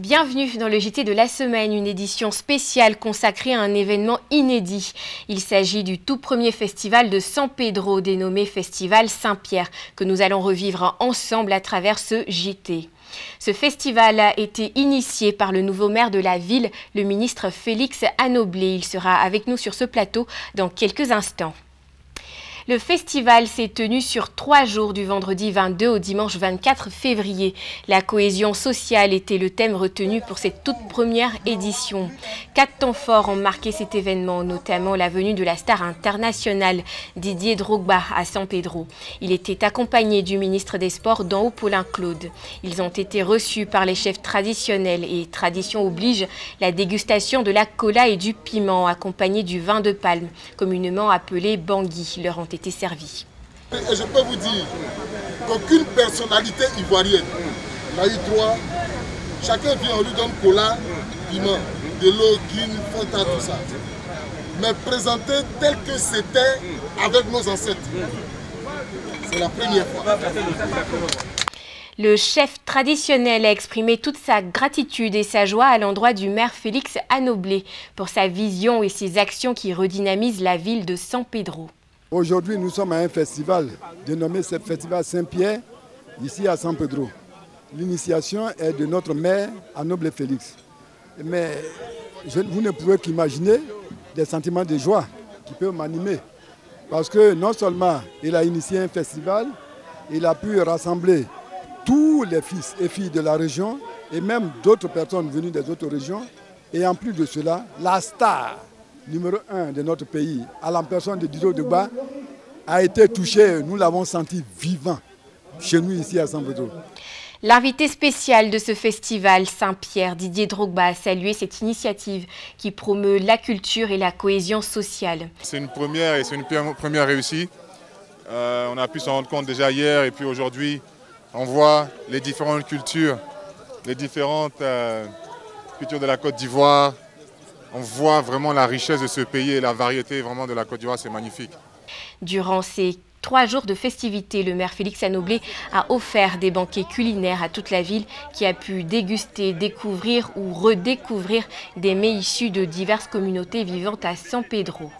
Bienvenue dans le JT de la semaine, une édition spéciale consacrée à un événement inédit. Il s'agit du tout premier festival de San Pedro, dénommé Festival Saint-Pierre, que nous allons revivre ensemble à travers ce JT. Ce festival a été initié par le nouveau maire de la ville, le ministre Félix Anoblé. Il sera avec nous sur ce plateau dans quelques instants. Le festival s'est tenu sur 3 jours, du vendredi 22 au dimanche 24 février. La cohésion sociale était le thème retenu pour cette toute première édition. 4 temps forts ont marqué cet événement, notamment la venue de la star internationale Didier Drogba à San Pedro. Il était accompagné du ministre des Sports Danho Paulin-Claude. Ils ont été reçus par les chefs traditionnels et tradition oblige, la dégustation de la cola et du piment, accompagné du vin de palme, communément appelé bangui, leur ont été servis. Et je peux vous dire qu'aucune personnalité ivoirienne n'a eu droit. Chacun vient, on lui donne cola, piment, de l'eau, guine, fanta, tout ça. Mais présenté tel que c'était avec nos ancêtres. C'est la première fois. Le chef traditionnel a exprimé toute sa gratitude et sa joie à l'endroit du maire Félix Anoblé pour sa vision et ses actions qui redynamisent la ville de San Pedro. Aujourd'hui, nous sommes à un festival dénommé Festival Saint-Pierre, ici à San Pedro. L'initiation est de notre maire Anoblé Félix. Mais vous ne pouvez qu'imaginer des sentiments de joie qui peuvent m'animer. Parce que non seulement il a initié un festival, il a pu rassembler tous les fils et filles de la région et même d'autres personnes venues des autres régions. Et en plus de cela, la star numéro 1 de notre pays, à la personne de Didier Drogba, a été touché. Nous l'avons senti vivant chez nous ici à San Pedro. L'invité spécial de ce festival, Saint-Pierre, Didier Drogba, a salué cette initiative qui promeut la culture et la cohésion sociale. C'est une première et c'est une première réussite. On a pu s'en rendre compte déjà hier et puis aujourd'hui, on voit les différentes cultures, les différentes cultures de la Côte d'Ivoire. On voit vraiment la richesse de ce pays et la variété vraiment de la Côte d'Ivoire, c'est magnifique. Durant ces 3 jours de festivités, le maire Félix Anoblé a offert des banquets culinaires à toute la ville qui a pu déguster, découvrir ou redécouvrir des mets issus de diverses communautés vivant à San Pedro.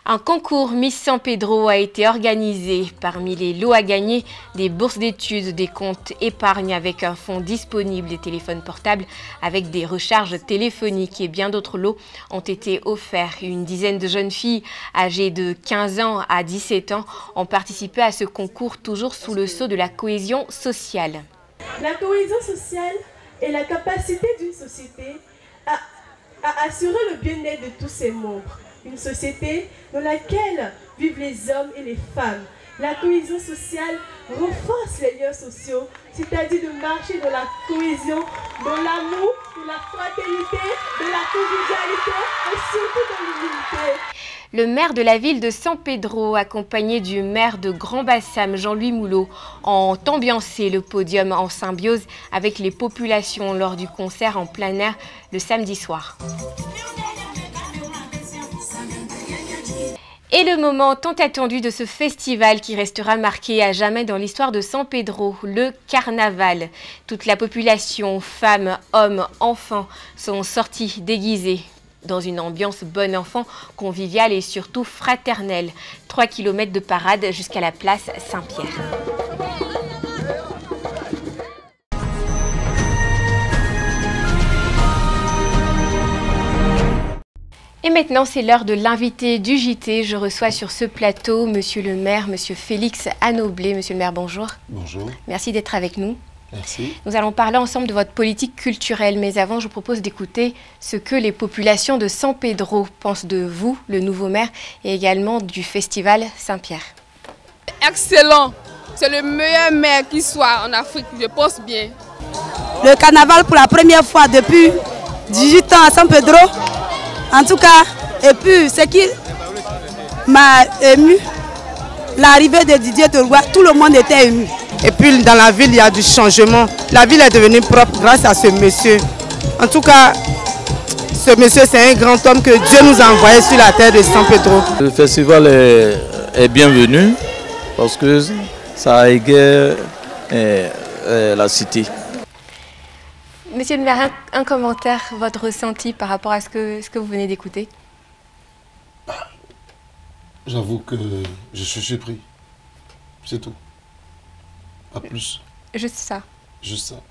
Un concours Miss San Pedro a été organisé. Parmi les lots à gagner, des bourses d'études, des comptes épargne avec un fonds disponible, des téléphones portables avec des recharges téléphoniques et bien d'autres lots ont été offerts. Une dizaine de jeunes filles âgées de 15 ans à 17 ans ont participé à ce concours, toujours sous le sceau de la cohésion sociale. La cohésion sociale est la capacité d'une société à assurer le bien-être de tous ses membres. Une société dans laquelle vivent les hommes et les femmes. La cohésion sociale renforce les liens sociaux, c'est-à-dire de marcher dans la cohésion, dans l'amour, dans la fraternité, dans la convivialité et surtout dans l'humilité. Le maire de la ville de San Pedro, accompagné du maire de Grand-Bassam, Jean-Louis Moulot, ont ambiancé le podium en symbiose avec les populations lors du concert en plein air le samedi soir. Et le moment tant attendu de ce festival qui restera marqué à jamais dans l'histoire de San Pedro, le carnaval. Toute la population, femmes, hommes, enfants, sont sortis déguisés dans une ambiance bon enfant, conviviale et surtout fraternelle. 3 km de parade jusqu'à la place Saint-Pierre. Et maintenant, c'est l'heure de l'invité du JT. Je reçois sur ce plateau Monsieur le maire, Monsieur Félix Anoblé. Monsieur le maire, bonjour. Bonjour. Merci d'être avec nous. Merci. Nous allons parler ensemble de votre politique culturelle, mais avant, je vous propose d'écouter ce que les populations de San Pedro pensent de vous, le nouveau maire, et également du festival Saint-Pierre. Excellent. C'est le meilleur maire qui soit en Afrique, je pense bien. Le carnaval pour la première fois depuis 18 ans à San Pedro. En tout cas, et puis ce qui m'a ému, l'arrivée de Didier Drogba, tout le monde était ému. Et puis dans la ville, il y a du changement. La ville est devenue propre grâce à ce monsieur. En tout cas, ce monsieur, c'est un grand homme que Dieu nous a envoyé sur la terre de San Pedro. Le festival est bienvenu parce que ça égaye la cité. Monsieur le maire, un commentaire, votre ressenti par rapport à ce que vous venez d'écouter? J'avoue que je suis surpris. C'est tout. Pas plus. Juste ça. Juste ça.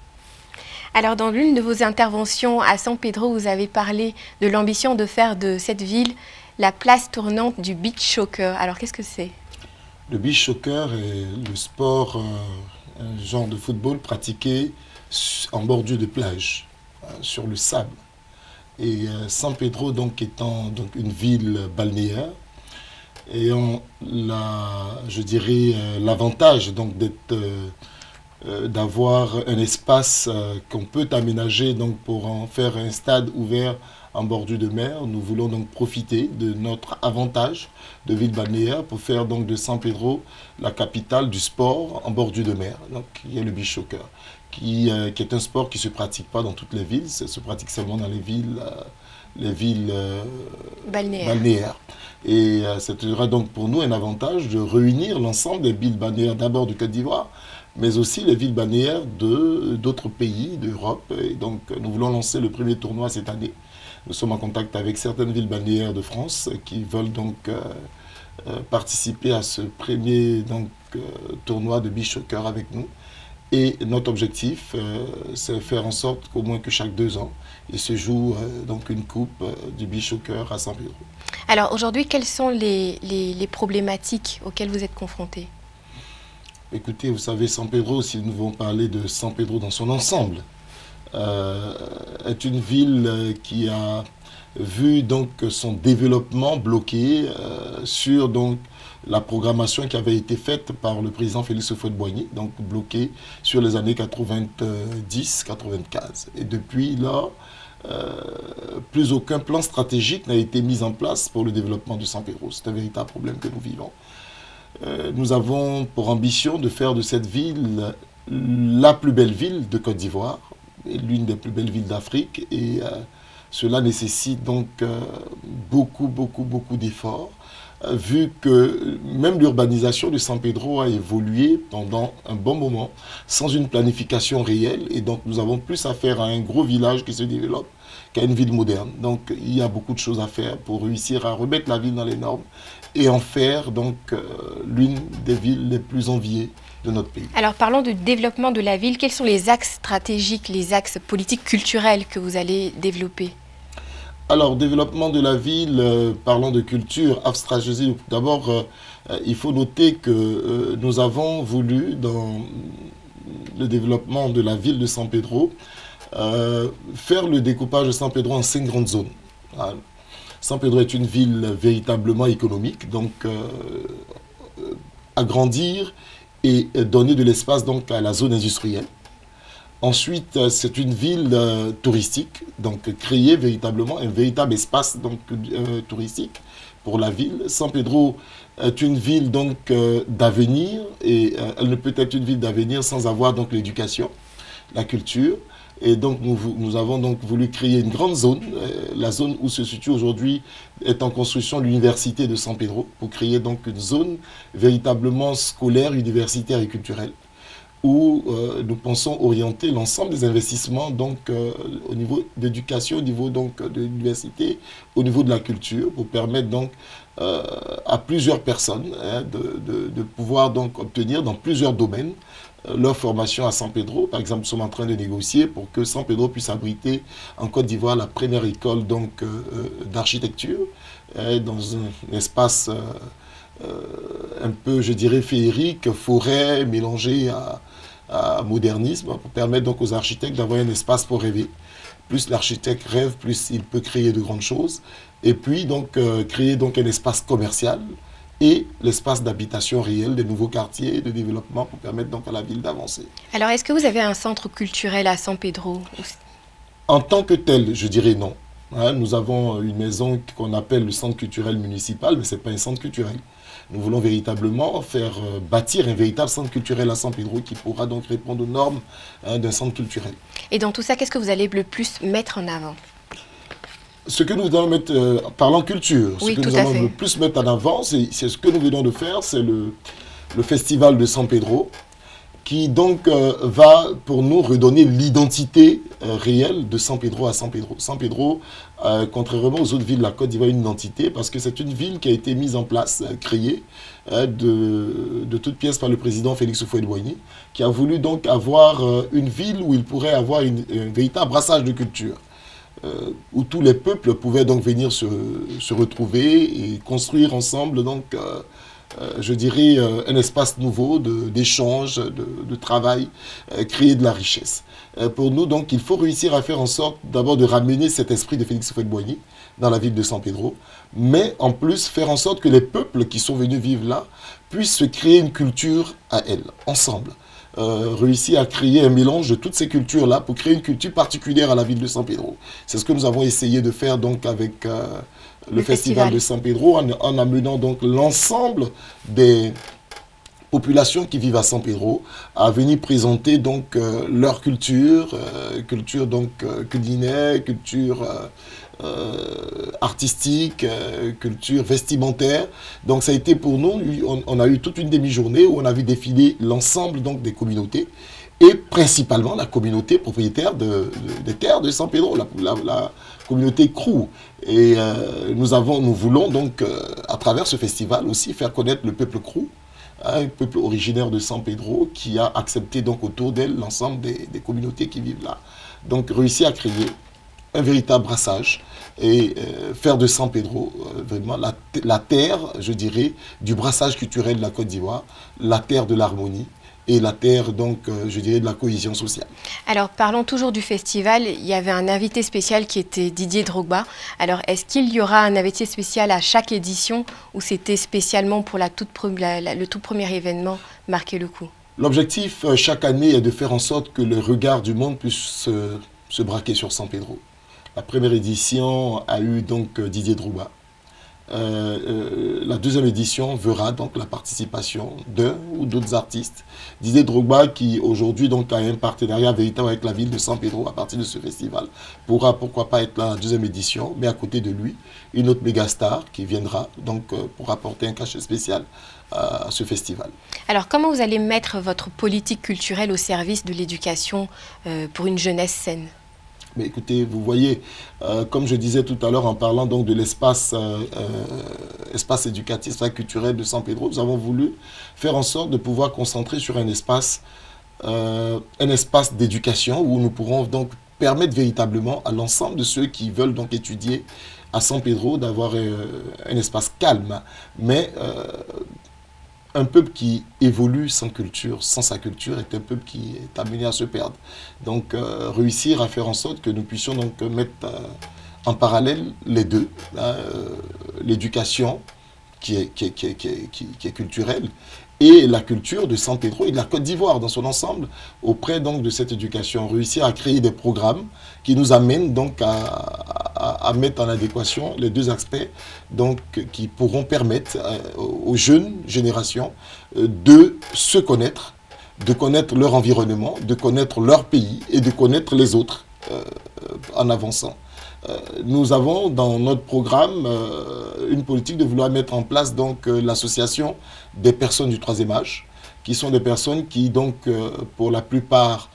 Alors, dans l'une de vos interventions à San Pedro, vous avez parlé de l'ambition de faire de cette ville la place tournante du beach soccer. Alors, qu'est-ce que c'est? Le beach soccer est le sport, un genre de football pratiqué en bordure de plage, sur le sable. Et San Pedro, donc, étant donc, une ville balnéaire, ayant je dirais, l'avantage donc d'avoir un espace qu'on peut aménager donc, pour en faire un stade ouvert en bordure de mer. Nous voulons donc profiter de notre avantage de ville balnéaire pour faire donc de San Pedro la capitale du sport en bordure de mer. Donc il y a le beach soccer qui est un sport qui ne se pratique pas dans toutes les villes, ça se pratique seulement dans les villes balnéaires. Et ce sera donc pour nous un avantage de réunir l'ensemble des villes balnéaires d'abord de Côte d'Ivoire, mais aussi les villes balnéaires d'autres pays d'Europe. Et donc nous voulons lancer le premier tournoi cette année. Nous sommes en contact avec certaines villes balnéaires de France qui veulent donc participer à ce premier tournoi de beach soccer avec nous. Et notre objectif, c'est faire en sorte qu'au moins que chaque 2 ans, il se joue donc une coupe du beach soccer à San Pedro. Alors aujourd'hui, quelles sont les problématiques auxquelles vous êtes confrontés? Écoutez, vous savez, San Pedro, si nous voulons parler de San Pedro dans son ensemble, est une ville qui a vu donc son développement bloqué sur donc la programmation qui avait été faite par le président Félix Houphouët-Boigny, donc bloqué sur les années 90-95. Et depuis là, plus aucun plan stratégique n'a été mis en place pour le développement de San Pedro. C'est un véritable problème que nous vivons. Nous avons pour ambition de faire de cette ville la plus belle ville de Côte d'Ivoire, l'une des plus belles villes d'Afrique, et cela nécessite donc beaucoup d'efforts, vu que même l'urbanisation de San Pedro a évolué pendant un bon moment sans une planification réelle, et donc nous avons plus affaire à un gros village qui se développe qu'à une ville moderne. Donc il y a beaucoup de choses à faire pour réussir à remettre la ville dans les normes et en faire donc l'une des villes les plus enviées de notre pays. Alors parlons du développement de la ville. Quels sont les axes stratégiques, les axes politiques culturels que vous allez développer? Alors, développement de la ville, parlons de culture, stratégie. D'abord, il faut noter que nous avons voulu, dans le développement de la ville de San Pedro, faire le découpage de San Pedro en 5 grandes zones. San Pedro est une ville véritablement économique, donc agrandir et donner de l'espace donc à la zone industrielle. Ensuite, c'est une ville touristique, donc créer véritablement un véritable espace donc, touristique pour la ville. San Pedro est une ville donc d'avenir, et elle ne peut être une ville d'avenir sans avoir donc l'éducation, la culture. Et donc nous avons donc voulu créer une grande zone. La zone où se situe aujourd'hui est en construction l'université de San Pedro, pour créer donc une zone véritablement scolaire, universitaire et culturelle, où nous pensons orienter l'ensemble des investissements donc, au niveau d'éducation, au niveau donc, de l'université, au niveau de la culture, pour permettre donc, à plusieurs personnes de pouvoir donc, obtenir dans plusieurs domaines leur formation à San Pedro. Par exemple, nous sommes en train de négocier pour que San Pedro puisse abriter en Côte d'Ivoire la première école d'architecture dans un espace un peu, je dirais, féerique, forêt mélangée à modernisme, pour permettre donc aux architectes d'avoir un espace pour rêver. Plus l'architecte rêve, plus il peut créer de grandes choses. Et puis donc créer donc un espace commercial et l'espace d'habitation réel, des nouveaux quartiers de développement, pour permettre donc à la ville d'avancer. Alors, est-ce que vous avez un centre culturel à San Pedro? En tant que tel, je dirais non. Nous avons une maison qu'on appelle le centre culturel municipal, mais ce n'est pas un centre culturel. Nous voulons véritablement faire bâtir un véritable centre culturel à San Pedro qui pourra donc répondre aux normes d'un centre culturel. Et dans tout ça, qu'est-ce que vous allez le plus mettre en avant? Ce que nous allons mettre, parlant culture, oui, ce que nous allons le plus mettre en avant, c'est ce que nous venons de faire, c'est le festival de San Pedro, qui donc va pour nous redonner l'identité réelle de San Pedro à San Pedro. San Pedro, contrairement aux autres villes de la Côte d'Ivoire, a une identité parce que c'est une ville qui a été mise en place, créée de toutes pièces par le président Félix Houphouët-Boigny, qui a voulu donc avoir une ville où il pourrait avoir un véritable brassage de culture. Où tous les peuples pouvaient donc venir se retrouver et construire ensemble donc je dirais, un espace nouveau d'échange, de travail, créer de la richesse. Pour nous, donc, il faut réussir à faire en sorte d'abord de ramener cet esprit de Félix Houphouët-Boigny dans la ville de San Pedro, mais en plus faire en sorte que les peuples qui sont venus vivre là puissent se créer une culture à elles, ensemble. Réussir à créer un mélange de toutes ces cultures-là pour créer une culture particulière à la ville de San Pedro. C'est ce que nous avons essayé de faire donc avec le festival de San Pedro en amenant donc l'ensemble des populations qui vivent à San Pedro à venir présenter donc leur culture, culture donc culinaire, culture artistique, culture vestimentaire. Donc ça a été pour nous, on a eu toute une demi-journée où on a vu défiler l'ensemble donc des communautés et principalement la communauté propriétaire des terres de San Pedro, la communauté Krou. Et nous voulons donc à travers ce festival aussi faire connaître le peuple Krou, un peuple originaire de San Pedro qui a accepté donc autour d'elle l'ensemble des communautés qui vivent là. Donc réussir à créer un véritable brassage et faire de San Pedro vraiment la terre, je dirais, du brassage culturel de la Côte d'Ivoire, la terre de l'harmonie et la terre, donc, je dirais, de la cohésion sociale. Alors, parlons toujours du festival. Il y avait un invité spécial qui était Didier Drogba. Alors, est-ce qu'il y aura un invité spécial à chaque édition ou c'était spécialement pour le tout premier événement marquer le coup? L'objectif, chaque année, est de faire en sorte que le regard du monde puisse se braquer sur San Pedro. La première édition a eu donc Didier Drogba. La deuxième édition verra donc la participation d'un ou d'autres artistes. Didier Drogba qui aujourd'hui donc a un partenariat véritable avec la ville de San Pedro à partir de ce festival pourra pourquoi pas être là la deuxième édition, mais à côté de lui une autre méga star qui viendra donc pour apporter un cachet spécial à ce festival. Alors comment vous allez mettre votre politique culturelle au service de l'éducation pour une jeunesse saine? Mais écoutez, vous voyez, comme je disais tout à l'heure en parlant donc de l'espace espace éducatif et culturel de San Pedro, nous avons voulu faire en sorte de pouvoir concentrer sur un espace d'éducation où nous pourrons donc permettre véritablement à l'ensemble de ceux qui veulent donc étudier à San Pedro d'avoir un espace calme, mais un peuple qui évolue sans culture, sans sa culture, est un peuple qui est amené à se perdre. Donc, réussir à faire en sorte que nous puissions donc mettre en parallèle les deux, l'éducation qui est culturelle et la culture de San Pedro et de la Côte d'Ivoire dans son ensemble, auprès donc de cette éducation, réussir à créer des programmes qui nous amènent donc à mettre en adéquation les deux aspects donc, qui pourront permettre aux jeunes générations de se connaître, de connaître leur environnement, de connaître leur pays et de connaître les autres en avançant. Nous avons dans notre programme une politique de vouloir mettre en place donc l'association des personnes du troisième âge, qui sont des personnes qui donc pour la plupart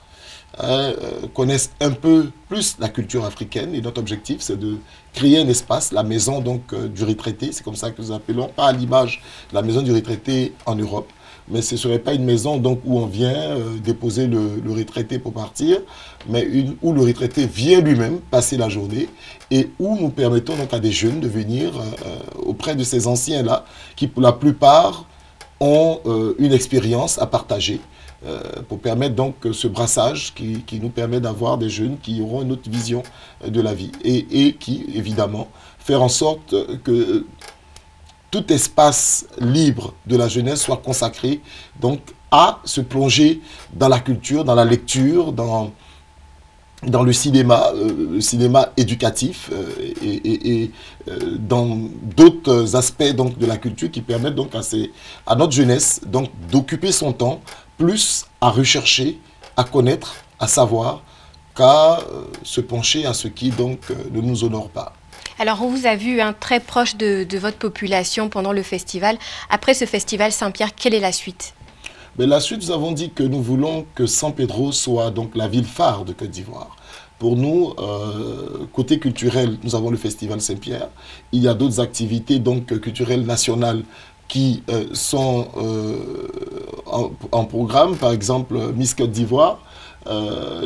connaissent un peu plus la culture africaine et notre objectif c'est de créer un espace, la maison donc du retraité, c'est comme ça que nous appelons, pas à l'image de la maison du retraité en Europe, mais ce ne serait pas une maison donc, où on vient déposer le retraité pour partir, mais où le retraité vient lui-même passer la journée et où nous permettons donc à des jeunes de venir auprès de ces anciens-là qui pour la plupart ont une expérience à partager pour permettre donc ce brassage qui nous permet d'avoir des jeunes qui auront une autre vision de la vie et qui évidemment faire en sorte que tout espace libre de la jeunesse soit consacré donc à se plonger dans la culture, dans la lecture, dans le cinéma éducatif et dans d'autres aspects donc, de la culture qui permettent donc à notre jeunesse donc d'occuper son temps plus à rechercher, à connaître, à savoir qu'à se pencher à ce qui donc ne nous honore pas. Alors, on vous a vu très proche de votre population pendant le festival. Après ce festival Saint-Pierre, quelle est la suite? Mais la suite, nous avons dit que nous voulons que San Pedro soit donc la ville phare de Côte d'Ivoire. Pour nous, côté culturel, nous avons le Festival Saint-Pierre. Il y a d'autres activités donc culturelles nationales qui sont en programme, par exemple Miss Côte d'Ivoire.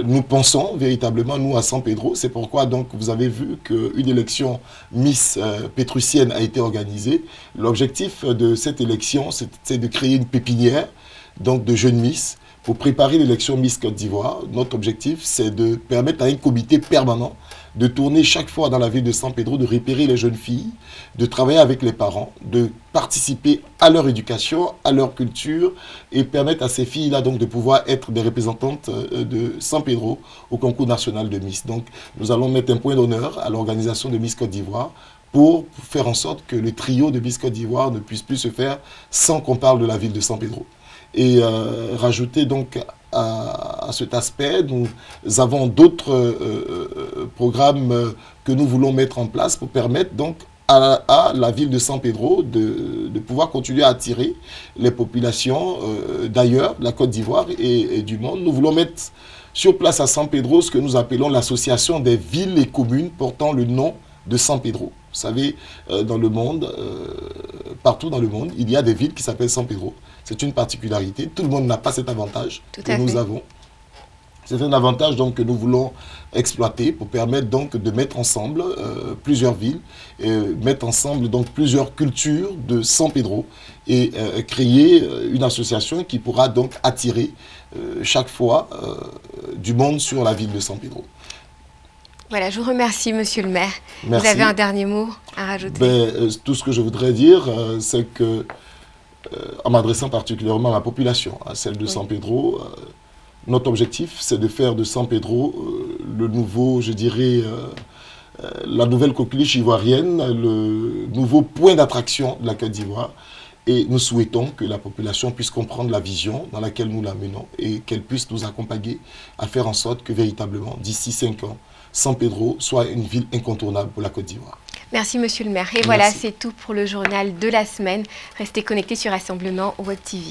Nous pensons véritablement, nous, à San Pedro. C'est pourquoi donc vous avez vu qu'une élection Miss pétrusienne a été organisée. L'objectif de cette élection, c'est de créer une pépinière donc de jeunes Miss pour préparer l'élection Miss Côte d'Ivoire. Notre objectif, c'est de permettre à un comité permanent de tourner chaque fois dans la ville de San Pedro, de repérer les jeunes filles, de travailler avec les parents, de participer à leur éducation, à leur culture et permettre à ces filles-là donc de pouvoir être des représentantes de San Pedro au concours national de Miss. Donc nous allons mettre un point d'honneur à l'organisation de Miss Côte d'Ivoire pour faire en sorte que le trio de Miss Côte d'Ivoire ne puisse plus se faire sans qu'on parle de la ville de San Pedro. Et rajouter donc à cet aspect, nous avons d'autres programmes que nous voulons mettre en place pour permettre donc à la ville de San Pedro de pouvoir continuer à attirer les populations d'ailleurs, de la Côte d'Ivoire et du monde. Nous voulons mettre sur place à San Pedro ce que nous appelons l'association des villes et communes portant le nom de San Pedro. Vous savez, dans le monde, partout dans le monde, il y a des villes qui s'appellent San Pedro. C'est une particularité. Tout le monde n'a pas cet avantage que nous avons. C'est un avantage donc, que nous voulons exploiter pour permettre donc, de mettre ensemble plusieurs villes, mettre ensemble donc, plusieurs cultures de San Pedro et créer une association qui pourra donc attirer chaque fois du monde sur la ville de San Pedro. Voilà, je vous remercie, monsieur le maire. Merci. Vous avez un dernier mot à rajouter? Tout ce que je voudrais dire, c'est que, en m'adressant particulièrement à la population, à celle de San Pedro, notre objectif, c'est de faire de San Pedro le nouveau, je dirais, la nouvelle coqueluche ivoirienne, le nouveau point d'attraction de la Côte d'Ivoire. Et nous souhaitons que la population puisse comprendre la vision dans laquelle nous la menons et qu'elle puisse nous accompagner à faire en sorte que véritablement, d'ici 5 ans, San Pedro soit une ville incontournable pour la Côte d'Ivoire. Merci, monsieur le maire. Et voilà, c'est tout pour le journal de la semaine. Restez connectés sur Rassemblement Web TV.